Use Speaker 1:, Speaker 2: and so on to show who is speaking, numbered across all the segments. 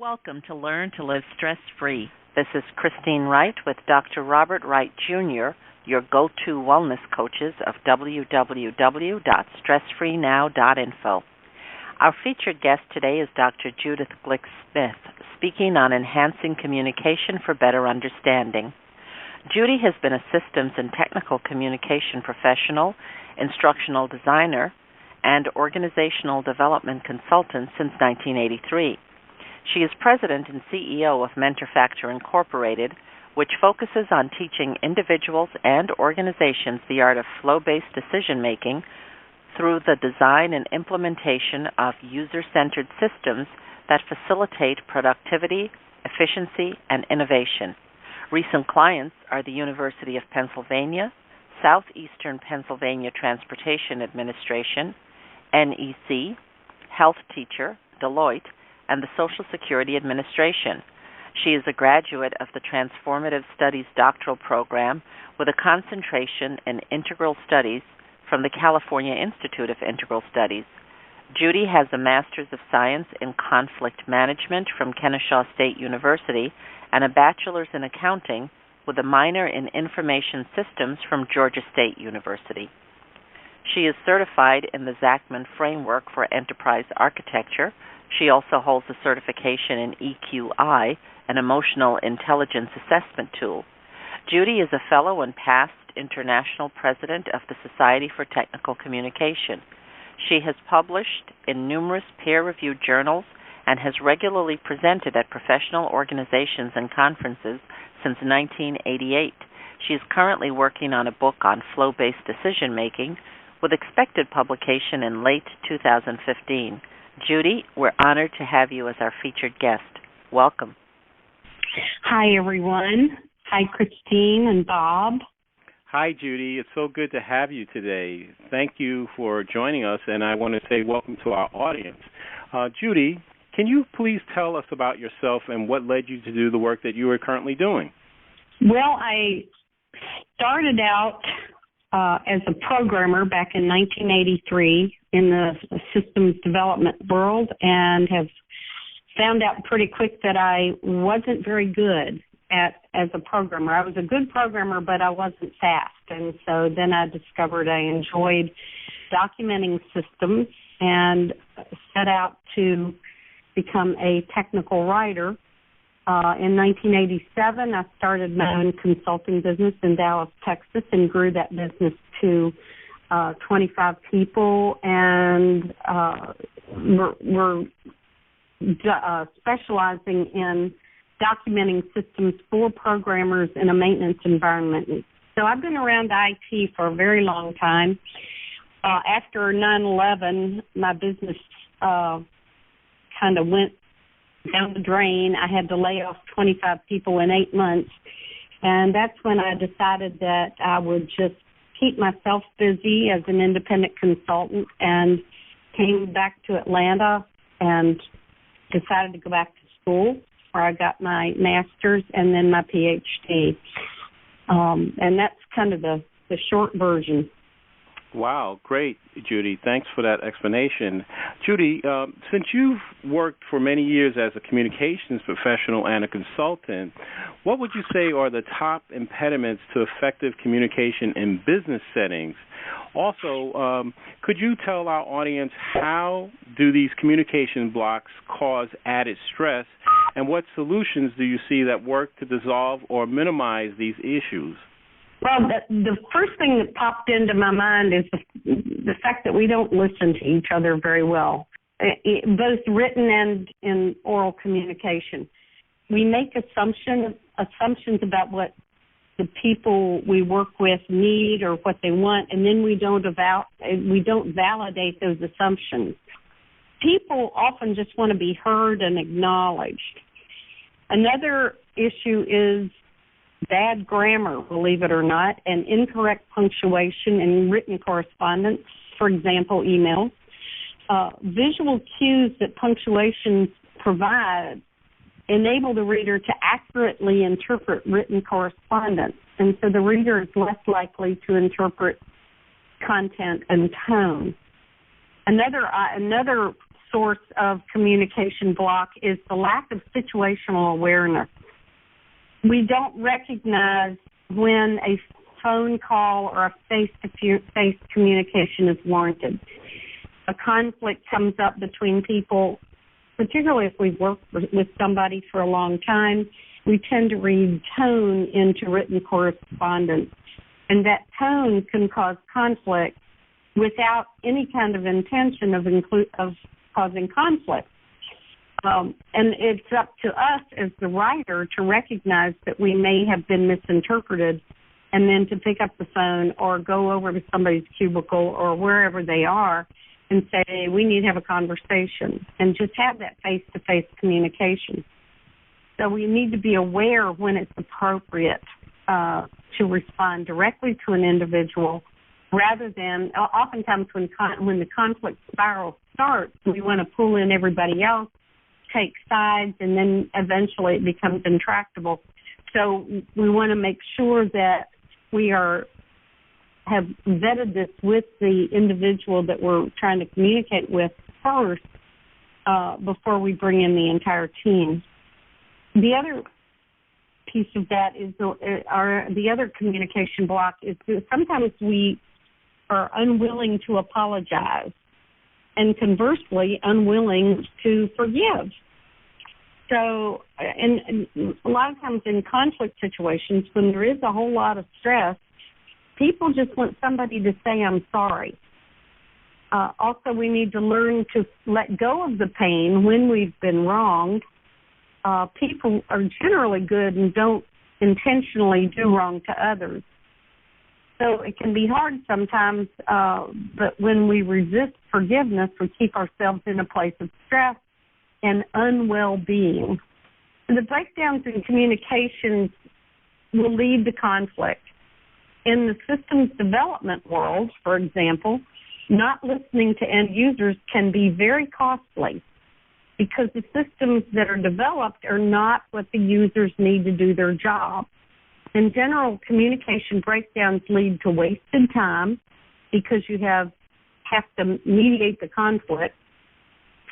Speaker 1: Welcome to Learn to Live Stress-Free. This is Christine Wright with Dr. Robert Wright, Jr., your go-to wellness coaches of www.stressfreenow.info. Our featured guest today is Dr. Judith Glick-Smith, speaking on enhancing communication for better understanding. Judy has been a systems and technical communication professional, instructional designer, and organizational development consultant since 1983. She is president and CEO of Mentor Factor Incorporated, which focuses on teaching individuals and organizations the art of flow-based decision-making through the design and implementation of user-centered systems that facilitate productivity, efficiency, and innovation. Recent clients are the University of Pennsylvania, Southeastern Pennsylvania Transportation Administration, NEC, Health Teacher, Deloitte, and the Social Security Administration. She is a graduate of the Transformative Studies doctoral program with a concentration in Integral Studies from the California Institute of Integral Studies. Judy has a Master's of Science in Conflict Management from Kennesaw State University and a Bachelor's in Accounting with a minor in Information Systems from Georgia State University. She is certified in the Zachman Framework for Enterprise Architecture. She also holds a certification in EQI, an emotional intelligence assessment tool. Judy is a fellow and past international president of the Society for Technical Communication. She has published in numerous peer-reviewed journals and has regularly presented at professional organizations and conferences since 1988. She is currently working on a book on flow-based decision-making with expected publication in late 2015. Judy, we're honored to have you as our featured guest. Welcome.
Speaker 2: Hi, everyone. Hi, Christine and Bob.
Speaker 3: Hi, Judy. It's so good to have you today. Thank you for joining us, and I want to say welcome to our audience. Judy, can you please tell us about yourself and what led you to do the work that you are currently doing?
Speaker 2: Well, I started out as a programmer back in 1983 in the systems development world and have found out pretty quick that I wasn't very good as a programmer. I was a good programmer, but I wasn't fast. And so then I discovered I enjoyed documenting systems and set out to become a technical writer. In 1987, I started my own consulting business in Dallas, Texas, and grew that business to 25 people, and we're specializing in documenting systems for programmers in a maintenance environment. So I've been around IT for a very long time. After 9/11, my business kind of went down the drain. I had to lay off 25 people in 8 months, and that's when I decided that I would just keep myself busy as an independent consultant and came back to Atlanta and decided to go back to school where I got my master's and then my PhD. And that's kind of the short version.
Speaker 3: Wow, great, Judy. Thanks for that explanation. Judy, since you've worked for many years as a communications professional and a consultant, what would you say are the top impediments to effective communication in business settings? Also, could you tell our audience how do these communication blocks cause added stress, and what solutions do you see that work to dissolve or minimize these issues?
Speaker 2: Well, the first thing that popped into my mind is the fact that we don't listen to each other very well, both written and in oral communication. We make assumptions about what the people we work with need or what they want, and then we don't validate those assumptions. People often just want to be heard and acknowledged. Another issue is bad grammar, believe it or not, and incorrect punctuation in written correspondence, for example, emails. Visual cues that punctuation provides enable the reader to accurately interpret written correspondence, and so the reader is less likely to interpret content and tone. Another source of communication block is the lack of situational awareness. We don't recognize when a phone call or a face-to-face communication is warranted. A conflict comes up between people, particularly if we've worked with somebody for a long time. We tend to read tone into written correspondence, and that tone can cause conflict without any kind of intention of causing conflict. And it's up to us as the writer to recognize that we may have been misinterpreted, and then to pick up the phone or go over to somebody's cubicle or wherever they are and say, we need to have a conversation, and just have that face-to-face communication. So we need to be aware when it's appropriate to respond directly to an individual, rather than oftentimes when the conflict spiral starts, we want to pull in everybody else, take sides, and then eventually it becomes intractable. So we want to make sure that we have vetted this with the individual that we're trying to communicate with first before we bring in the entire team. The other piece of that is the other communication block is that sometimes we are unwilling to apologize, and conversely, unwilling to forgive. So, and a lot of times in conflict situations, when there is a whole lot of stress, people just want somebody to say, I'm sorry. Also, we need to learn to let go of the pain when we've been wronged. People are generally good and don't intentionally do wrong to others. So it can be hard sometimes, but when we resist forgiveness, we keep ourselves in a place of stress and unwell-being. The breakdowns in communications will lead to conflict. In the systems development world, for example, not listening to end users can be very costly because the systems that are developed are not what the users need to do their job. In general, communication breakdowns lead to wasted time because you have to mediate the conflict,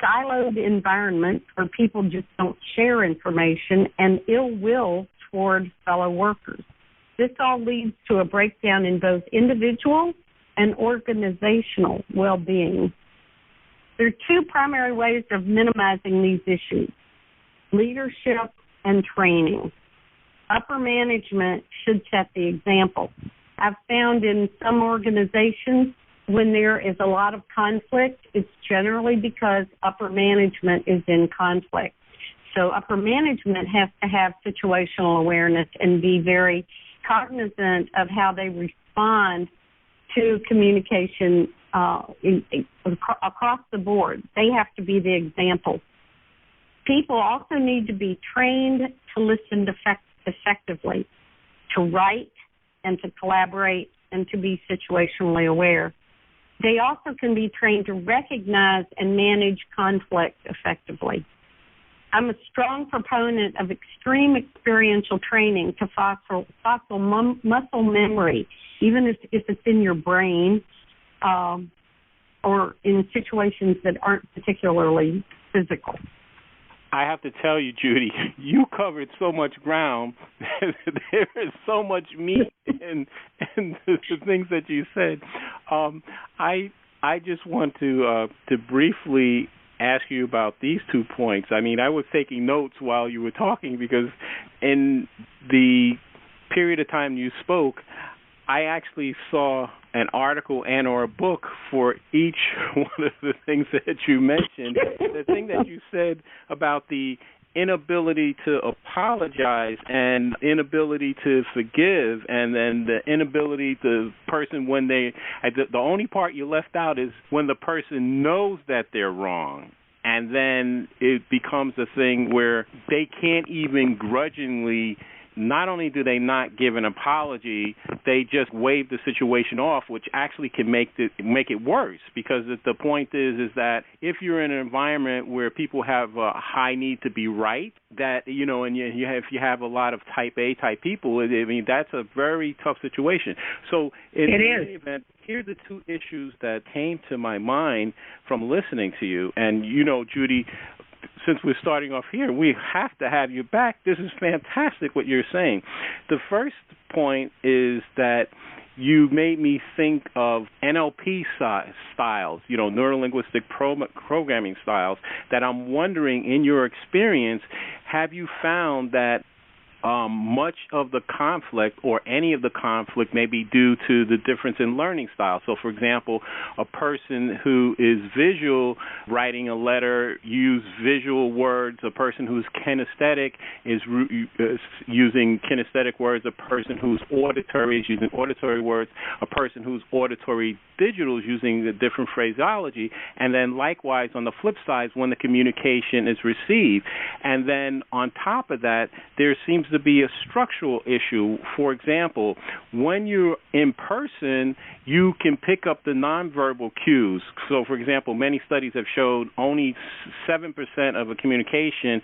Speaker 2: siloed environments where people just don't share information, and ill will toward fellow workers. This all leads to a breakdown in both individual and organizational well-being. There are two primary ways of minimizing these issues: leadership and training. Upper management should set the example. I've found in some organizations when there is a lot of conflict, it's generally because upper management is in conflict. So upper management has to have situational awareness and be very cognizant of how they respond to communication across the board. They have to be the example. People also need to be trained to listen effectively, to write and to collaborate and to be situationally aware. They also can be trained to recognize and manage conflict effectively. I'm a strong proponent of extreme experiential training to foster muscle memory, even if it's in your brain or in situations that aren't particularly physical.
Speaker 3: I have to tell you, Judy, you covered so much ground. There is so much meat in the things that you said. I just want to briefly ask you about these 2 points. I mean, I was taking notes while you were talking because in the period of time you spoke, I actually saw an article and or a book for each one of the things that you mentioned. The thing that you said about the inability to apologize and inability to forgive, and then the inability to person when the only part you left out is when the person knows that they're wrong. And then it becomes a thing where they can't even grudgingly not only do they not give an apology, they just wave the situation off, which actually can make it worse, because the point is that if you're in an environment where people have a high need to be right, that, and if you have a lot of type A type people, I mean, that's a very tough situation. So in any event, here are the two issues that came to my mind from listening to you. And, Judy, since we're starting off here, we have to have you back. This is fantastic what you're saying. The first point is that you made me think of NLP styles, neuro-linguistic programming styles, that I'm wondering, in your experience, have you found that much of the conflict or any of the conflict may be due to the difference in learning style? So, for example, a person who is visual writing a letter use visual words. A person who's kinesthetic is using kinesthetic words. A person who's auditory is using auditory words. A person who's auditory digital is using a different phraseology. And then likewise, on the flip side, when the communication is received. And then on top of that, there seems to be a structural issue. For example, when you're in person, you can pick up the nonverbal cues. So, for example, many studies have showed only 7% of a communication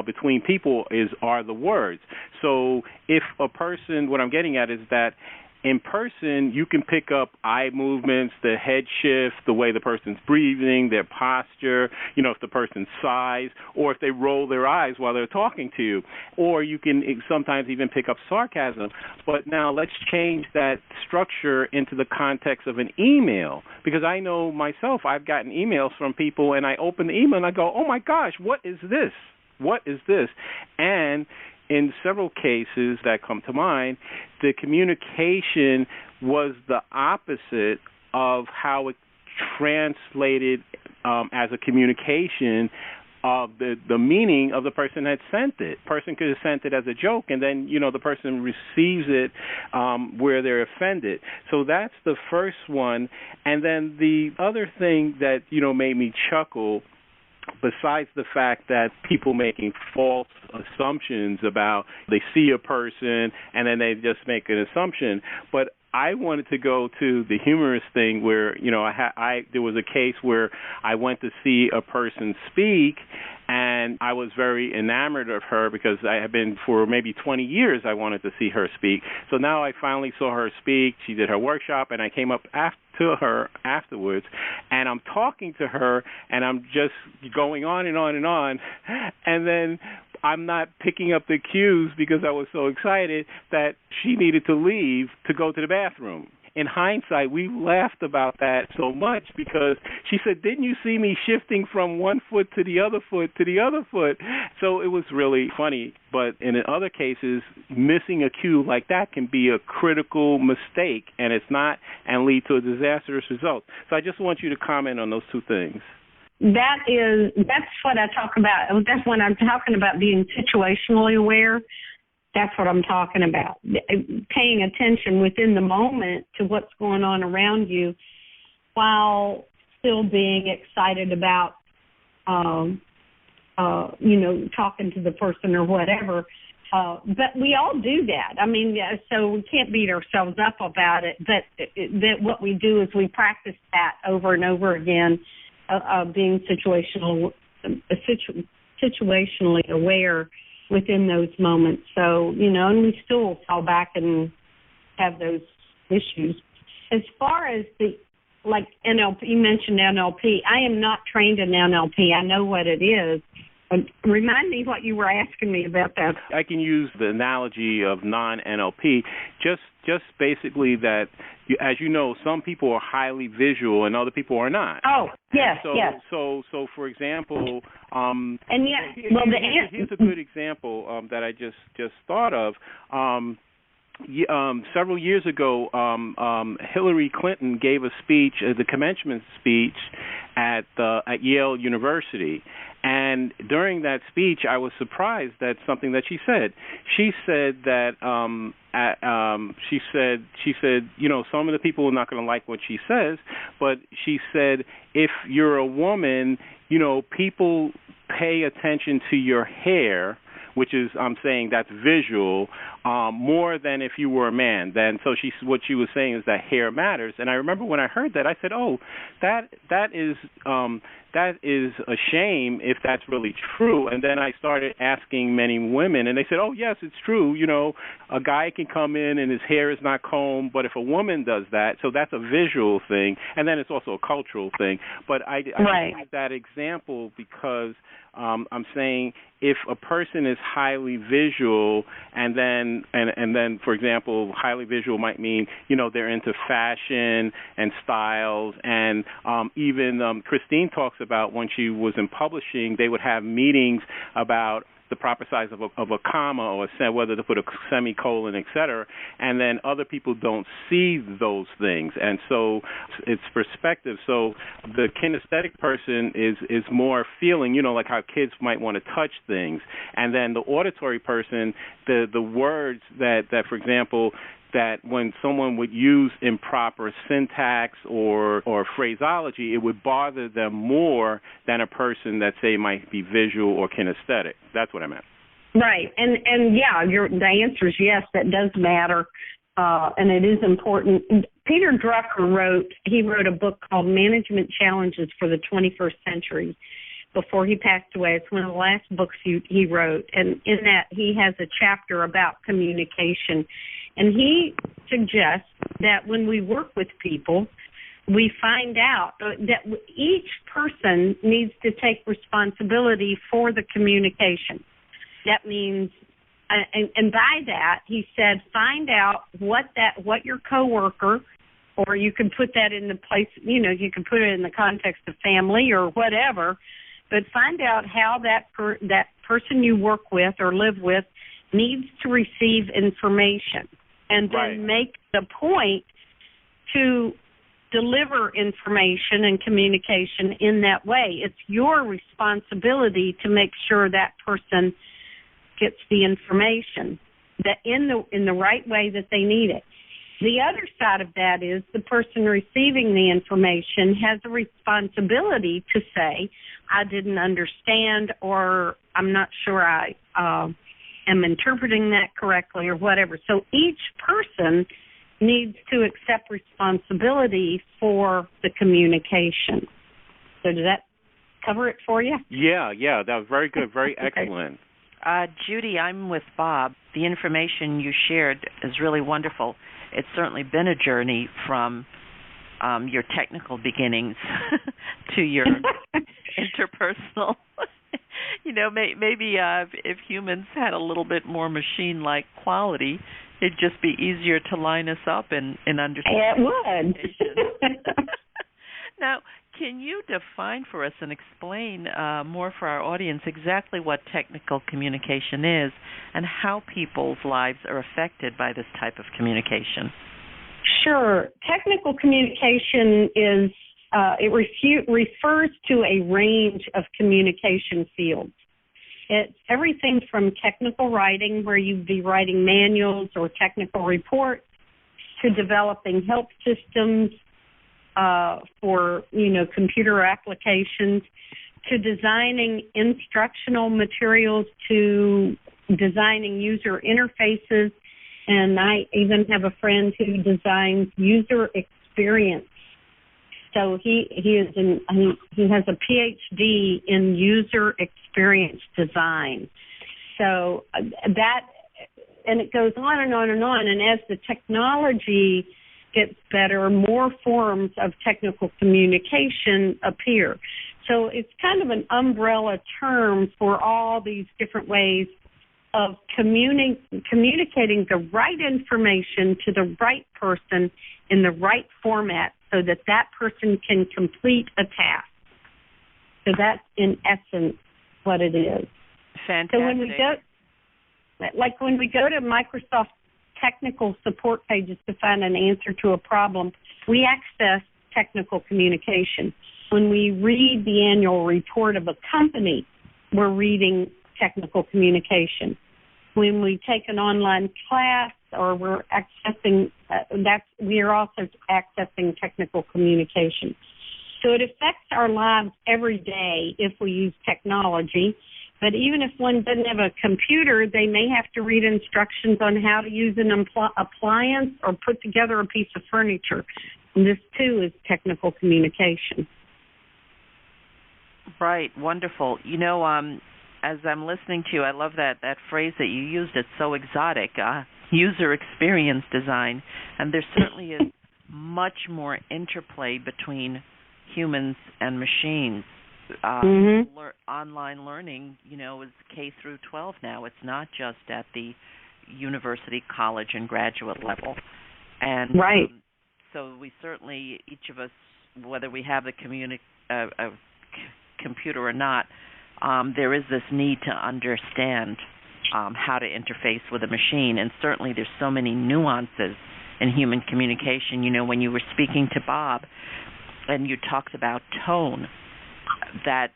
Speaker 3: between people are the words. So if a person, what I'm getting at is that in person, you can pick up eye movements, the head shift, the way the person's breathing, their posture, if the person sighs, or if they roll their eyes while they're talking to you. Or you can sometimes even pick up sarcasm. But now let's change that structure into the context of an email, because I know myself, I've gotten emails from people, and I open the email and I go, oh my gosh, what is this? What is this? And in several cases that come to mind, the communication was the opposite of how it translated as a communication of the meaning of the person that sent it. The person could have sent it as a joke, and then, the person receives it where they're offended. So that's the first one. And then the other thing that, made me chuckle, besides the fact that people making false assumptions about, they see a person and then they just make an assumption, but I wanted to go to the humorous thing where, there was a case where I went to see a person speak, and I was very enamored of her because I had been, for maybe 20 years, I wanted to see her speak. So now I finally saw her speak. She did her workshop, and I came up to her afterwards, and I'm talking to her, and I'm just going on and on and on, and then I'm not picking up the cues because I was so excited that she needed to leave to go to the bathroom. In hindsight, we laughed about that so much because she said, didn't you see me shifting from one foot to the other foot to the other foot? So it was really funny. But in other cases, missing a cue like that can be a critical mistake, and lead to a disastrous result. So I just want you to comment on those two things.
Speaker 2: That's what I talk about. That's when I'm talking about being situationally aware. That's what I'm talking about. Paying attention within the moment to what's going on around you while still being excited about, talking to the person or whatever. But we all do that. I mean, so we can't beat ourselves up about it. But that what we do is we practice that over and over again, being situationally aware within those moments. So, and we still fall back and have those issues. As far as NLP, you mentioned NLP. I am not trained in NLP. I know what it is. Remind me what you were asking me about that.
Speaker 3: I can use the analogy of non-NLP, just basically that, as you know, some people are highly visual and other people are not.
Speaker 2: Oh, yes, yes.
Speaker 3: So for example, here's a good example that I just thought of. Several years ago, Hillary Clinton gave a speech, the commencement speech at Yale University. And during that speech, I was surprised at something that she said. She said that she said, some of the people are not going to like what she says, but she said, if you're a woman, people pay attention to your hair which is I'm saying that's visual, more than if you were a man. Then so what she was saying is that hair matters. And I remember when I heard that, I said, oh, that is a shame if that's really true. And then I started asking many women, and they said, oh, yes, it's true. You know, a guy can come in and his hair is not combed, but if a woman does that, so that's a visual thing, and then it's also a cultural thing. But I use that example because I'm saying if a person is highly visual, and then, for example, highly visual might mean, you know, they're into fashion and styles, and even Christine talks about when she was in publishing, they would have meetings about the proper size of a comma or whether to put a semicolon, et cetera, and then other people don't see those things. And so it's perspective. So the kinesthetic person is more feeling, you know, like how kids might want to touch things. And then the auditory person, the words that, for example, that when someone would use improper syntax or phraseology, it would bother them more than a person that, say, might be visual or kinesthetic. That's what I meant.
Speaker 2: Right. And yeah, the answer is yes, that does matter, and it is important. Peter Drucker wrote a book called Management Challenges for the 21st Century before he passed away. It's one of the last books he wrote, and in that he has a chapter about communication. And he suggests that when we work with people, we find out that each person needs to take responsibility for the communication. That means, and by that, he said, find out what your coworker, or you can put that in the place, you know, you can put it in the context of family or whatever, but find out how that person you work with or live with needs to receive information. And then make the point to deliver information and communication in that way. It's your responsibility to make sure that person gets the information that in the right way that they need it. The other side of that is the person receiving the information has a responsibility to say, I didn't understand, or I'm not sure I am interpreting that correctly, or whatever. So each person needs to accept responsibility for the communication. So does that cover it for you?
Speaker 3: Yeah, that was very good, very excellent.
Speaker 1: Judy, I'm with Bob. The information you shared is really wonderful. It's certainly been a journey from your technical beginnings to your interpersonal. You know, maybe if humans had a little bit more machine-like quality, it'd just be easier to line us up and understand.
Speaker 2: It would.
Speaker 1: Now, can you define for us and explain more for our audience exactly what technical communication is and how people's lives are affected by this type of communication?
Speaker 2: Sure. Technical communication is refers to a range of communication fields. It's everything from technical writing, where you'd be writing manuals or technical reports, to developing help systems for, computer applications, to designing instructional materials, to designing user interfaces. And I even have a friend who designs user experience. So he has a PhD in user experience design. So that, and it goes on and on and on. And as the technology gets better, more forms of technical communication appear. So it's kind of an umbrella term for all these different ways of communicating the right information to the right person in the right format so that that person can complete a task. So that's, in essence, what it is.
Speaker 1: Fantastic.
Speaker 2: So when we go to Microsoft technical support pages to find an answer to a problem, we access technical communication. When we read the annual report of a company, we're reading technical communication. When we take an online class or we're accessing, we are also accessing technical communication. So it affects our lives every day if we use technology. But even if one doesn't have a computer, they may have to read instructions on how to use an appliance or put together a piece of furniture. And this, too, is technical communication.
Speaker 1: Right. Wonderful. You know, as I'm listening to you, I love that phrase that you used. It's so exotic, user experience design. And there certainly is much more interplay between humans and machines. Online learning, you know, is K through 12 now. It's not just at the university, college, and graduate level. And
Speaker 2: right.
Speaker 1: So we certainly, each of us, whether we have a computer or not, there is this need to understand how to interface with a machine. And certainly there's so many nuances in human communication. You know, when you were speaking to Bob and you talked about tone, that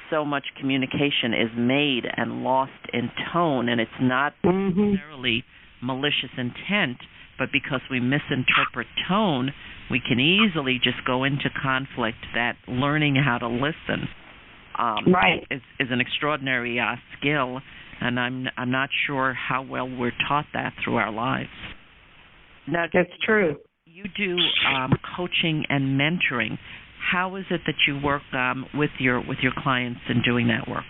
Speaker 1: so much communication is made and lost in tone, and it's not necessarily malicious intent, but because we misinterpret tone, we can easily just go into conflict. That learning how to listen is an extraordinary skill, and I'm not sure how well we're taught that through our lives. Now,
Speaker 2: that's true.
Speaker 1: You do coaching and mentoring. How is it that you work with your clients in doing that work?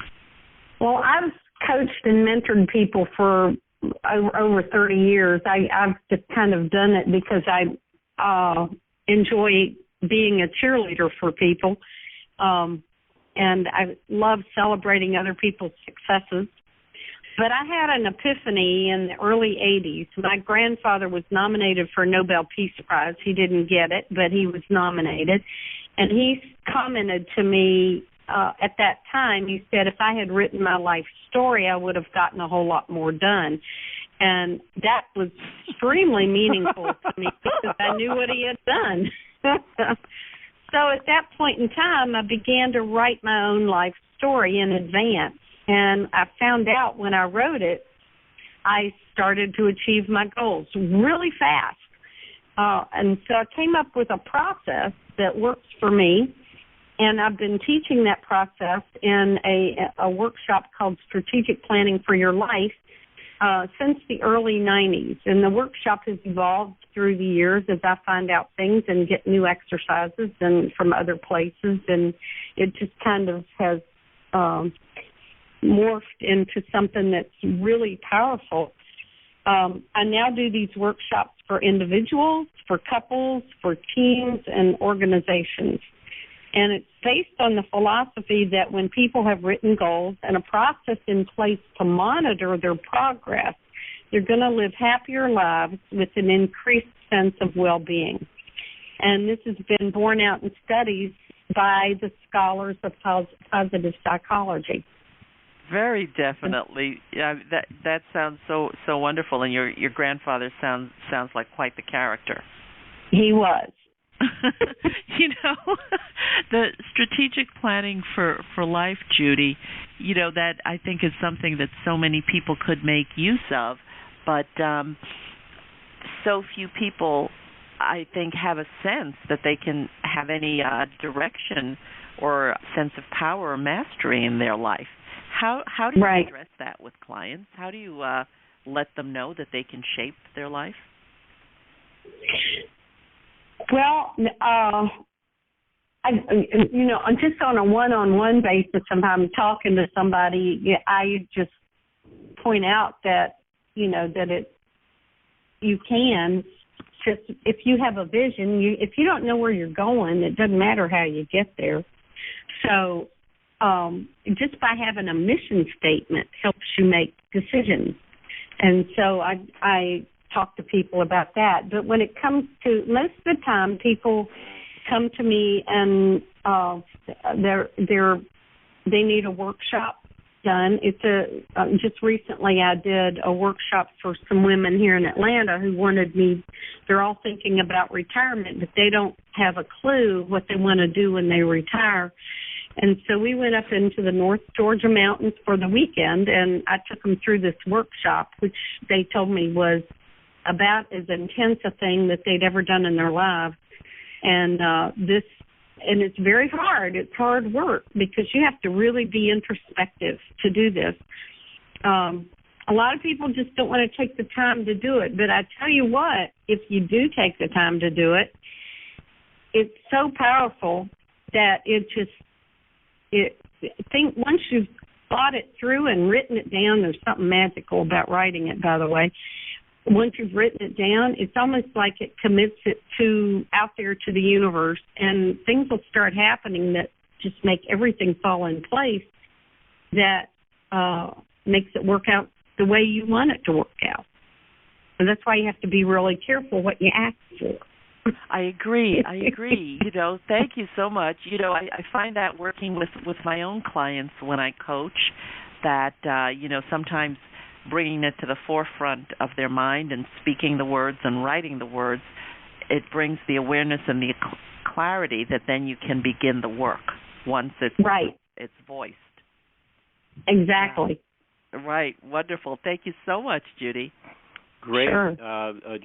Speaker 1: Well,
Speaker 2: I've coached and mentored people for over 30 years. I've just kind of done it because I enjoy being a cheerleader for people, and I love celebrating other people's successes. But I had an epiphany in the early 80s. My grandfather was nominated for a Nobel Peace Prize. He didn't get it, but he was nominated. And he commented to me at that time, he said, if I had written my life story, I would have gotten a whole lot more done. And that was extremely meaningful to me because I knew what he had done. So at that point in time, I began to write my own life story in advance. And I found out when I wrote it, I started to achieve my goals really fast. And so I came up with a process that works for me, and I've been teaching that process in a workshop called Strategic Planning for Your Life since the early 90s. And the workshop has evolved through the years as I find out things and get new exercises and from other places, and it just kind of has morphed into something that's really powerful. I now do these workshops for individuals, for couples, for teams, and organizations. And it's based on the philosophy that when people have written goals and a process in place to monitor their progress, they're going to live happier lives with an increased sense of well-being. And this has been borne out in studies by the scholars of positive psychology.
Speaker 1: Very definitely. Yeah, that sounds so wonderful, and your grandfather sounds like quite the character.
Speaker 2: He was.
Speaker 1: You know, the strategic planning for life, Judy, you know, that I think is something that so many people could make use of, but so few people, I think, have a sense that they can have any direction or sense of power or mastery in their life. How do you address that with clients? How do you let them know that they can shape their life?
Speaker 2: Well, just on a one-on-one basis, if I'm talking to somebody, I just point out that, you can just, if you have a vision, if you don't know where you're going, it doesn't matter how you get there. So just by having a mission statement helps you make decisions. And so I talk to people about that. But when it comes to, most of the time, people come to me and they need a workshop done. It's just recently I did a workshop for some women here in Atlanta who wanted me. They're all thinking about retirement, but they don't have a clue what they want to do when they retire. And so we went up into the North Georgia mountains for the weekend, and I took them through this workshop, which they told me was about as intense a thing that they'd ever done in their lives. And this and it's very hard. It's hard work because you have to really be introspective to do this. A lot of people just don't want to take the time to do it. But I tell you what, if you do take the time to do it, it's so powerful that once you've thought it through and written it down, there's something magical about writing it, by the way. Once you've written it down, it's almost like it commits it out there to the universe, and things will start happening that just make everything fall in place that makes it work out the way you want it to work out. And that's why you have to be really careful what you ask for.
Speaker 1: I agree. Thank you so much. I find that working with my own clients when I coach that, sometimes bringing it to the forefront of their mind and speaking the words and writing the words, it brings the awareness and the clarity that then you can begin the work once it's voiced.
Speaker 2: Exactly.
Speaker 1: Right. Wonderful. Thank you so much, Judy.
Speaker 3: Great.
Speaker 2: Sure.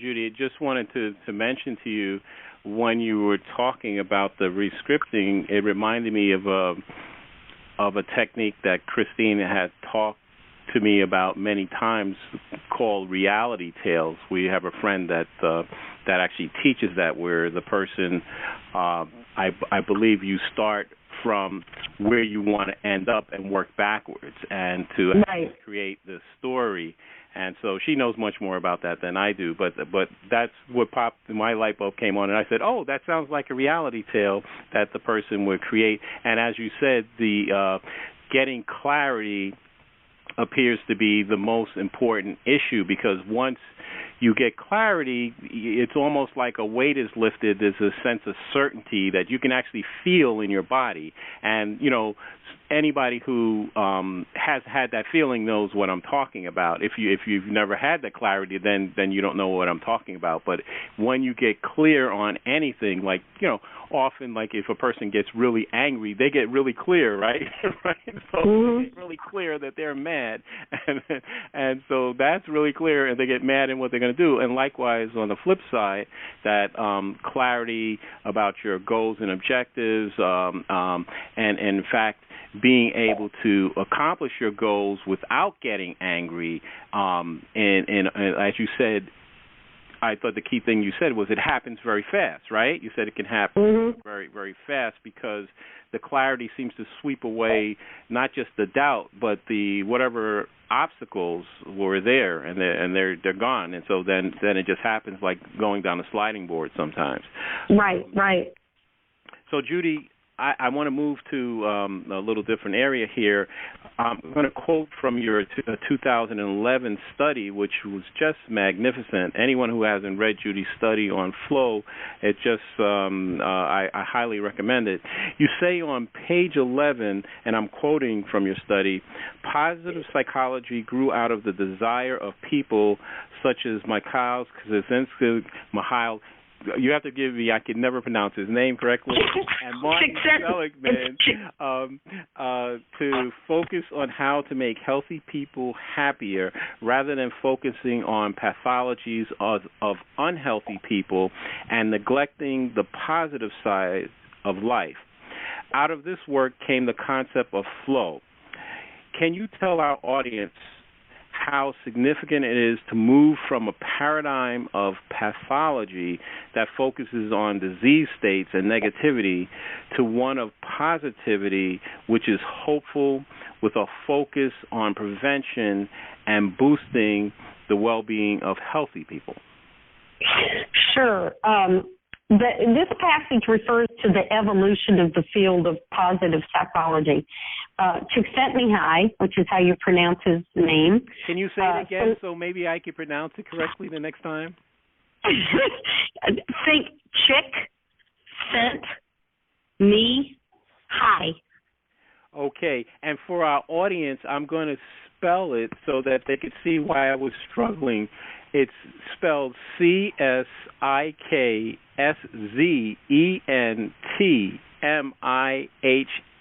Speaker 3: Judy, just wanted to mention to you, when you were talking about the rescripting, it reminded me of a technique that Christine had talked to me about many times called reality tales. We have a friend that actually teaches that, where the person, I believe you start from where you want to end up and work backwards and to create the story. And so she knows much more about that than I do, but that's what popped, my light bulb came on, and I said, oh, that sounds like a reality tale that the person would create. And as you said, the getting clarity appears to be the most important issue, because once you get clarity, it's almost like a weight is lifted. There's a sense of certainty that you can actually feel in your body. And, anybody who has had that feeling knows what I'm talking about. If you've never had that clarity, then you don't know what I'm talking about. But when you get clear on anything, like, often, like if a person gets really angry, they get really clear, right? Right? So it's really clear that they're mad, and so that's really clear, and they get mad in what they're going to do. And likewise, on the flip side, that clarity about your goals and objectives, and in fact, being able to accomplish your goals without getting angry, and as you said, I thought the key thing you said was it happens very fast, right? You said it can happen very, very fast, because the clarity seems to sweep away not just the doubt, but the whatever obstacles were there, and they're gone. And so then it just happens like going down a sliding board sometimes.
Speaker 2: Right.
Speaker 3: So, Judy, I want to move to a little different area here. I'm going to quote from your 2011 study, which was just magnificent. Anyone who hasn't read Judy's study on flow, it just I highly recommend it. You say on page 11, and I'm quoting from your study, positive psychology grew out of the desire of people such as Mikhail Csikszentmihalyi. You have to give me, I can never pronounce his name correctly, and Martin Seligman, to focus on how to make healthy people happier rather than focusing on pathologies of unhealthy people and neglecting the positive side of life. Out of this work came the concept of flow. Can you tell our audience how significant it is to move from a paradigm of pathology that focuses on disease states and negativity to one of positivity, which is hopeful, with a focus on prevention and boosting the well-being of healthy people?
Speaker 2: Sure. This passage refers to the evolution of the field of positive psychology. Csikszentmihalyi, which is how you pronounce his name.
Speaker 3: Can you say it again so maybe I can pronounce it correctly the next time?
Speaker 2: Think chick, sent, me, hi.
Speaker 3: Okay, and for our audience, I'm going to spell it so that they could see why I was struggling. It's spelled Csikszentmihalyi,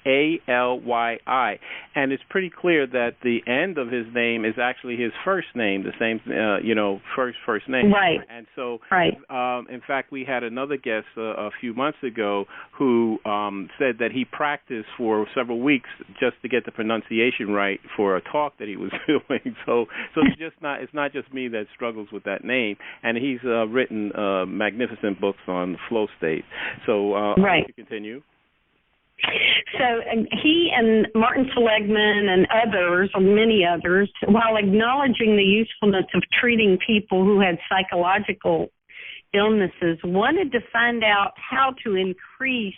Speaker 3: Alyi. And it's pretty clear that the end of his name is actually his first name, the same, first name.
Speaker 2: Right.
Speaker 3: And so,
Speaker 2: right.
Speaker 3: In fact, we had another guest a few months ago who said that he practiced for several weeks just to get the pronunciation right for a talk that he was doing. So it's not just me that struggles with that name. And he's written magnificent books on flow state. So
Speaker 2: right.
Speaker 3: You continue.
Speaker 2: So he and Martin Seligman and others, or many others, while acknowledging the usefulness of treating people who had psychological illnesses, wanted to find out how to increase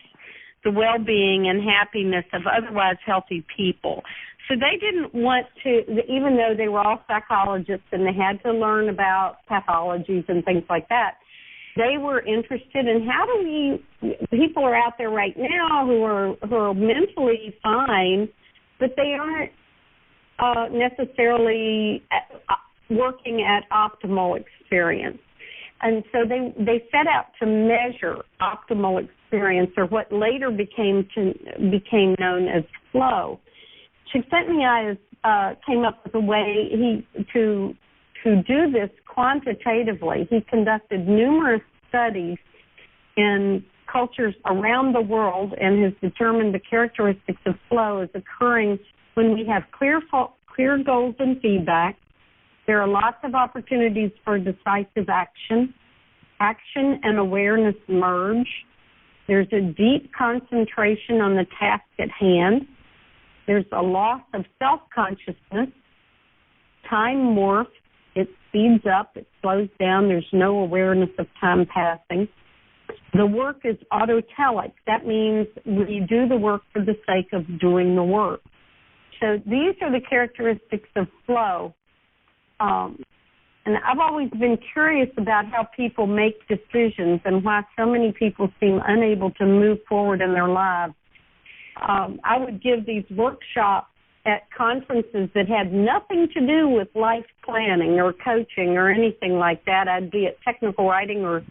Speaker 2: the well-being and happiness of otherwise healthy people. So they didn't want to, even though they were all psychologists and they had to learn about pathologies and things like that, they were interested in how do people are out there right now who are mentally fine, but they aren't necessarily working at optimal experience. And so they set out to measure optimal experience, or what later became known as flow. Csikszentmihalyi came up with a way to do this quantitatively. He conducted numerous studies in cultures around the world and has determined the characteristics of flow as occurring when we have clear goals and feedback. There are lots of opportunities for decisive action. Action and awareness merge. There's a deep concentration on the task at hand. There's a loss of self-consciousness. Time morphs. It speeds up. It slows down. There's no awareness of time passing. The work is autotelic. That means we do the work for the sake of doing the work. So these are the characteristics of flow. And I've always been curious about how people make decisions and why so many people seem unable to move forward in their lives. I would give these workshops at conferences that had nothing to do with life planning or coaching or anything like that. I'd be at technical writing or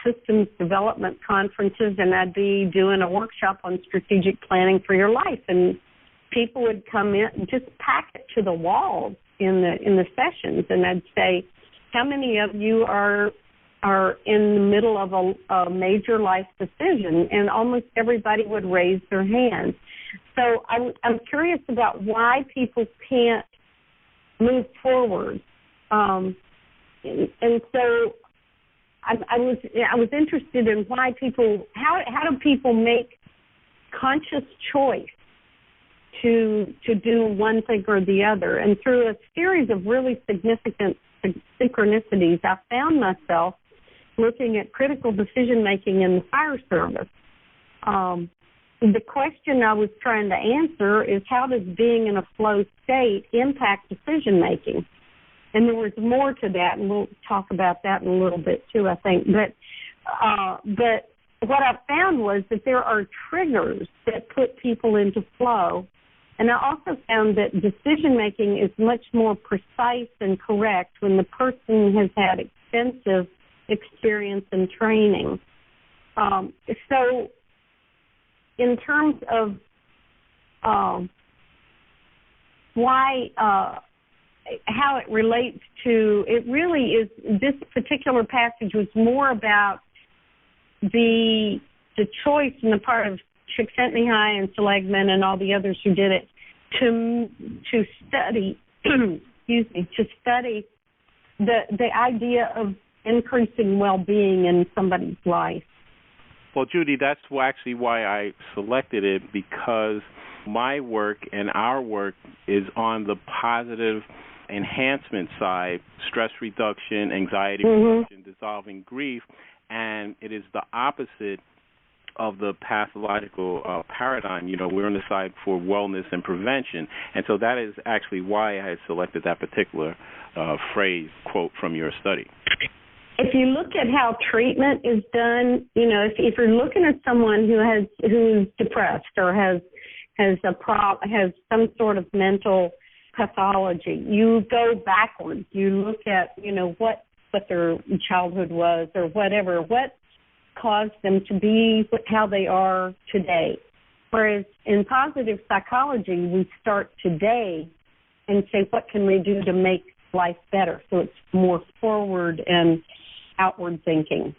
Speaker 2: systems development conferences, and I'd be doing a workshop on strategic planning for your life. And people would come in and just pack it to the walls in the sessions, and I'd say, how many of you are in the middle of a major life decision? And almost everybody would raise their hands. So I'm curious about why people can't move forward. And so I was interested in why how do people make conscious choice to do one thing or the other? And through a series of really significant synchronicities, I found myself looking at critical decision-making in the fire service. The question I was trying to answer is, how does being in a flow state impact decision-making? And there was more to that, and we'll talk about that in a little bit too, I think. But what I found was that there are triggers that put people into flow. And I also found that decision-making is much more precise and correct when the person has had extensive experience and training. So in terms of how it relates to, it really is, this particular passage was more about the choice on the part of Csikszentmihalyi and Seligman and all the others who did it to study to study the idea of increasing well-being in somebody's life.
Speaker 3: Well, Judy, that's actually why I selected it, because my work and our work is on the positive enhancement side, stress reduction, anxiety reduction, dissolving grief, and it is the opposite of the pathological paradigm. You know, we're on the side for wellness and prevention, and so that is actually why I had selected that particular phrase, quote, from your study.
Speaker 2: If you look at how treatment is done, you know, if you're looking at someone who's depressed or has some sort of mental pathology, you go backwards. You look at, you know, what their childhood was or whatever, what caused them to be how they are today. Whereas in positive psychology, we start today and say, what can we do to make life better? So it's more forward and outward thinking.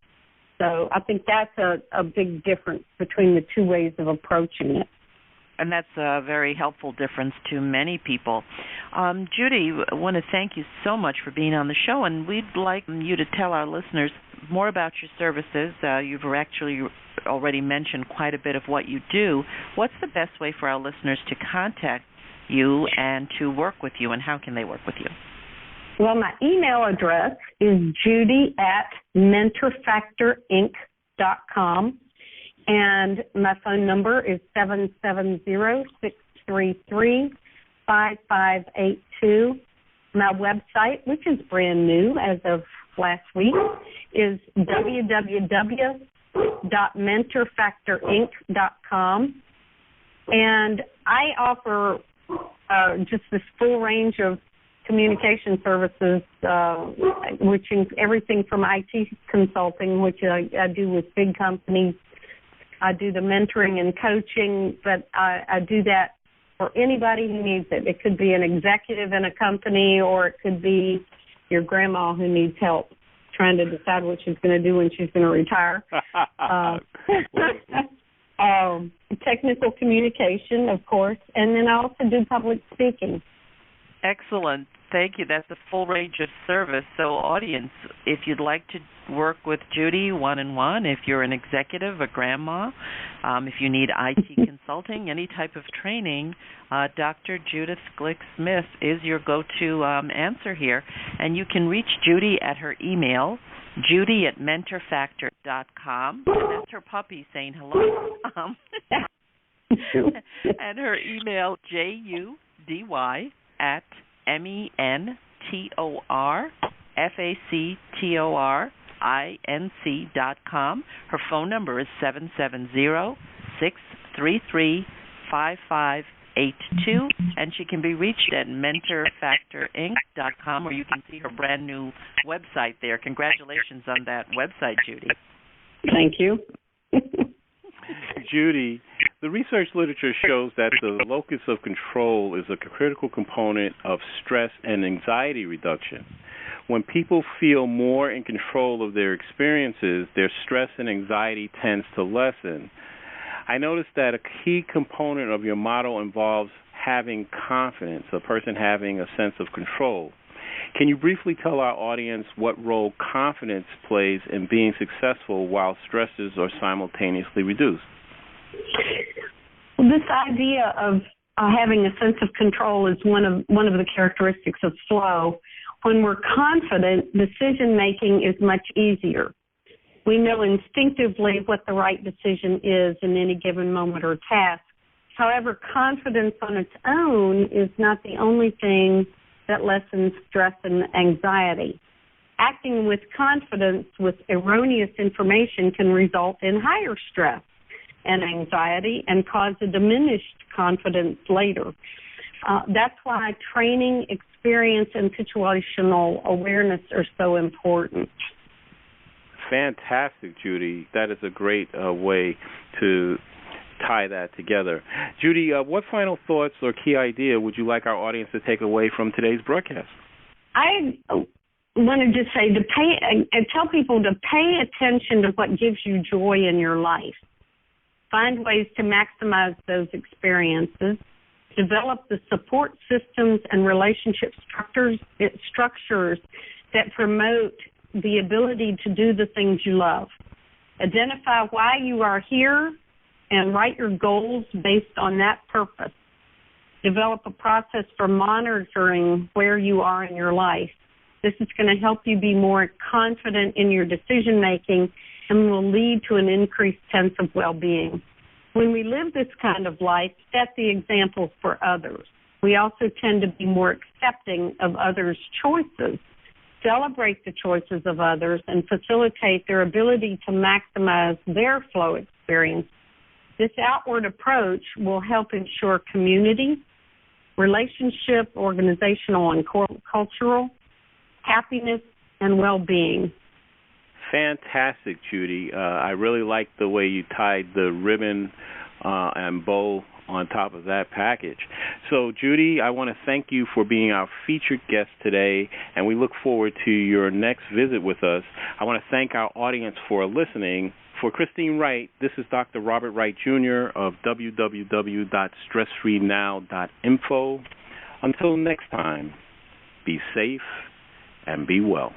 Speaker 2: So I think that's a big difference between the two ways of approaching it.
Speaker 1: And that's a very helpful difference to many people. Judy, I want to thank you so much for being on the show, and we'd like you to tell our listeners more about your services. You've actually already mentioned quite a bit of what you do. What's the best way for our listeners to contact you and to work with you, and how can they work with you?
Speaker 2: Well, my email address is judy@mentorfactorinc.com. And my phone number is 770-633-5582. My website, which is brand new as of last week, is www.mentorfactorinc.com. And I offer just this full range of communication services, which is everything from IT consulting, which I do with big companies. I do the mentoring and coaching, but I do that for anybody who needs it. It could be an executive in a company, or it could be your grandma who needs help trying to decide what she's going to do when she's going to retire. Technical communication, of course, and then I also do public speaking.
Speaker 1: Excellent. Thank you. That's a full range of service. So, audience, if you'd like to work with Judy one-on-one, if you're an executive, a grandma, if you need IT consulting, any type of training, Dr. Judith Glick-Smith is your go-to answer here. And you can reach Judy at her email, judy@mentorfactor.com. That's her puppy saying hello. And her email, judy@mentorfactorinc.com. Her phone number is 770-633-5582, and she can be reached at mentorfactorinc.com, or you can see her brand new website there. Congratulations on that website, Judy.
Speaker 2: Thank you.
Speaker 3: Judy, the research literature shows that the locus of control is a critical component of stress and anxiety reduction. When people feel more in control of their experiences, their stress and anxiety tends to lessen. I noticed that a key component of your model involves having confidence, a person having a sense of control. Can you briefly tell our audience what role confidence plays in being successful while stresses are simultaneously reduced?
Speaker 2: Well, this idea of having a sense of control is one of the characteristics of flow. When we're confident, decision-making is much easier. We know instinctively what the right decision is in any given moment or task. However, confidence on its own is not the only thing that lessens stress and anxiety. Acting with confidence with erroneous information can result in higher stress and anxiety and cause a diminished confidence later. That's why training, experience, and situational awareness are so important.
Speaker 3: Fantastic, Judy. That is a great way to tie that together. Judy, what final thoughts or key idea would you like our audience to take away from today's broadcast?
Speaker 2: I want to just say tell people to pay attention to what gives you joy in your life. Find ways to maximize those experiences. Develop the support systems and relationship structures that promote the ability to do the things you love. Identify why you are here and write your goals based on that purpose. Develop a process for monitoring where you are in your life. This is going to help you be more confident in your decision-making and will lead to an increased sense of well-being. When we live this kind of life, set the example for others. We also tend to be more accepting of others' choices, celebrate the choices of others, and facilitate their ability to maximize their flow experience. This outward approach will help ensure community, relationship, organizational, and cultural happiness and well-being.
Speaker 3: Fantastic, Judy. I really like the way you tied the ribbon and bow on top of that package. So, Judy, I want to thank you for being our featured guest today, and we look forward to your next visit with us. I want to thank our audience for listening. For Christine Wright, this is Dr. Robert Wright, Jr. of www.stressfreenow.info. Until next time, be safe and be well.